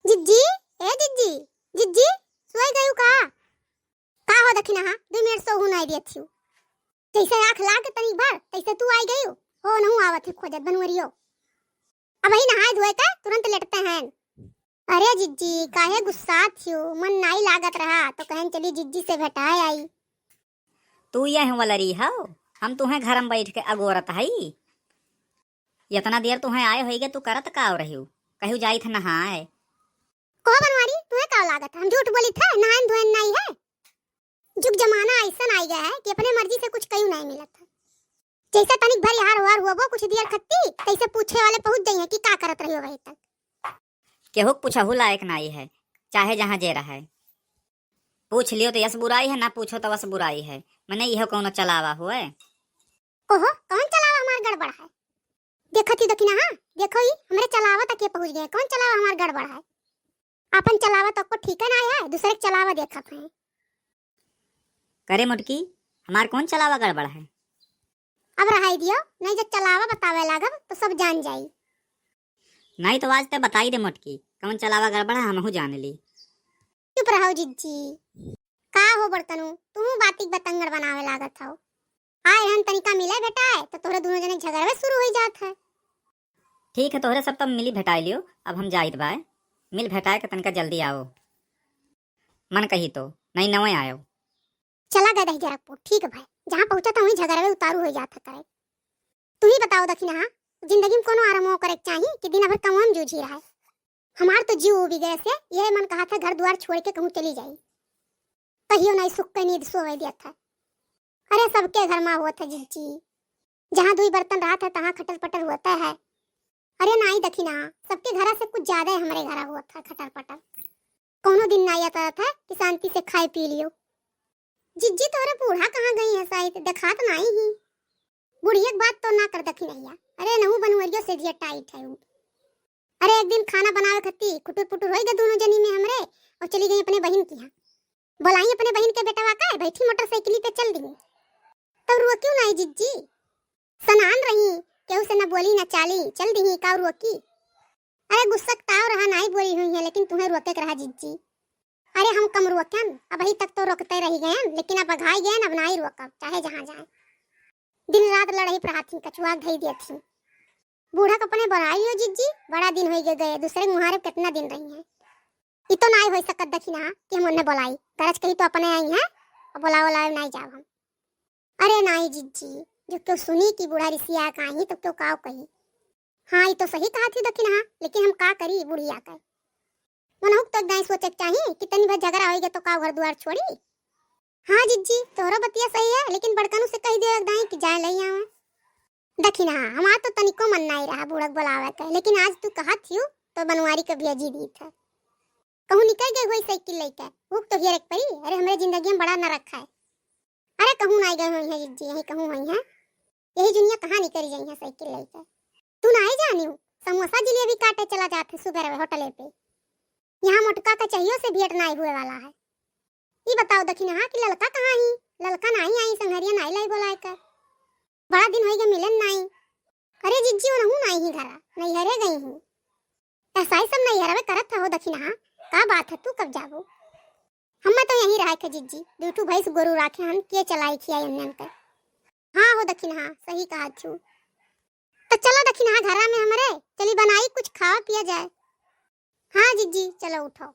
जिज्जी, ए जिज्जी, जिज्जी, सोई गयू का हो दखिना हा 2 मिनट सोहू नहीं दियत थी। जैसे आँख लाग तनी भर तैसे तू आई गयू हो नहू आवत है खोजत बनवरियो। अब ही नहाए धोए का तुरंत लेटते हैं। अरे जिज्जी काहे गुस्सा थियो, मन नहीं लागत रहा तो कहन चली जिज्जी से भेटाए आई। तू ये वाला रही हो, हम तुम्हें घर में बैठ के अगोरत हई। इतना देर तुम्हें आए होइगे तू करत का हो रही हो, कहू जाई थ नहाए। को बनवारी तुम्हें का लागत, हम झूठ बोली थे, नहान धोन नहीं है। जुग जमाना ऐसा आई गया है कि अपने मर्जी से कुछ कहीं नहीं मिलत है। जैसे तनिक भर यार हुआ वो कुछ देर खत्ती तैसे पूछे वाले पहुंच गई है कि का करत रही हो वही तक। केहू पूछहू लायक नहीं है, चाहे जहाँ जे रहा है। पूछ लियो तो यस बुराई है, ना पूछो तो बस बुराई है। मैंने यह कौन चलावा हुआ है। ओहो कौन चलावा हमार गड़बड़ है। देखो थी दखिना हाँ, देखो ही हमरे चलावा तक ये पहुंच गए। कौन चलावा हमार गड़बड़ है। अपन चलावा तो को ठीक है ना है, दूसरे चलावा देखत है। करे मुटकी हमार कौन चलावा गड़बड़ है। अब रहाई दियो, नहीं जब चलावा बतावे लागब तो सब जान जाई। नहीं तो आज ते बताई दे मुटकी कौन चलावा गड़बड़ है, हमहू जान ली। चुप रहो जिज्जी, का हो बर्तनू तुम बातिक बतंगड़ बनावे लागत हो। आए हम तनिका मिले भेटाए तो तोरे दोनों जने झगड़वे शुरू हो जात है। ठीक है तोहरे सब तब मिली भेटाई लियो, अब हम जाइत बाय। मिल भेटाए के तनिका जल्दी आओ, मन कही तो नहीं नवे आयो। चला गए दही जरकपुर, ठीक है भाई, जहाँ पहुंचा था वहीं झगड़वे उतारू हो जाता करे। तू ही बताओ दखिना हाँ, जिंदगी में कोनो आराम करे चाहिए कि दिन भर कमवा में जूझी रहा है। हमार तो जीव उबी गए से यह मन कहा था घर द्वार छोड़ के कहूँ चली जाई, कहियो नहीं सुख के नींद सोए दिया था। अरे सबके घर में हुआ था जिज्जी, जहाँ दुई बर्तन रहा था तहाँ खटर पटर होता है। अरे नहीं दखिना सबके घर से कुछ ज्यादा हमारे घर हुआ था खटर पटर। कोनो दिन नहीं आता था कि शांति से खाए पी लियो। जिज्जी तोरे बूढ़ा कहाँ गई है, शायद देखात नहीं ही। बूढ़ी एक बात तो ना कर दखी नहीं। अरे नहू बनवरियो से दिया टाइट है। अरे एक दिन खाना बनावे खत्ती कुटुर पुटुर हो गए दोनों जनी में हमरे, और चली गई अपने बहन की यहाँ। बुलाई अपने बहन के बेटा वाका बैठी मोटरसाइकिल पे चल दी। तब रुआ क्यों नहीं जिज्जी, सनान रही केहू से न बोली न चाली, चल दी का रुकी। अरे गुस्सा ताव रहा नहीं बोली हुई है, लेकिन तुम्हें रोके रहा जिज्जी। अरे हम कम रोकन, अब अभी तक तो रोकते रह गए, लेकिन अब भगाई गए, अब नहीं रोकब चाहे जहाँ जाए। दिन रात लड़ाई प्रहाथी कछुआ धई दी थी। बूढ़ा कपने बढ़ाई हो जिज्जी, बड़ा दिन हो गए, दूसरे मुहारे कितना दिन रही है। ये तो नहीं हो सकत दखिना कि हम उन्हें बुलाई, गरज कही तो अपने आई है और बुलाओ नहीं जाओ हम। अरे नहीं जिज्जी, जो क्यों सुनी कि बूढ़ा ऋषिया का ही तो क्यों काव कही। हाँ ये तो सही कहा थी दखिना, लेकिन हम का करी बुढ़िया का मनहुक तो दाई सोचे चाहिए कि तनी भर झगड़ा होएगा तो का घर द्वार छोड़ी। हाँ जिज्जी तोहरा बतिया सही है, लेकिन बड़कनू से कह दियो दाई कि जाए लई आवे। दखिना हमार तो तनिको मन नहीं रहा बूढ़क बुलावे का, लेकिन आज तू कहा थियो तो बनवारी का भेजी दी था। कहूँ निकल गई हुई साइकिल लेकर, भूख तो हियर एक परी। अरे हमारे जिंदगी में बड़ा न रखा है। अरे कहूँ नहीं गए हुई है जिज्जी, यही कहूँ हुई है, यही दुनिया कहाँ निकल गई है साइकिल लेकर। तू नहीं जानी हूँ, समोसा जिलेबी काटे चला जाते सुबह होटल पे। यहाँ मोटका का चाहिए से भेंट नहीं हुए वाला है। ये बताओ दखिना हाँ कि ललका कहाँ ही, ललका नहीं आई संघरिया नहीं लाई बोला कर, बड़ा दिन हो गया मिलन नहीं। अरे जिज्जी वो नहू नहीं ही घरा, नहीं हरे गई हूँ। ऐसा ही सब नहीं हरवे करत हो दखिना हाँ, का बात है तू कब जाबो। हम तो यहीं रहा थे जिज्जी, दूठू भैंस गोरू राखे हम के चलाई खियाई अन्यन कर। हाँ हो दखिना हाँ सही कहा छू। तो चलो दखिना हाँ घरा में हमारे चली बनाई कुछ खावा पिया जाए। हाँ जिज्जी चलो उठो।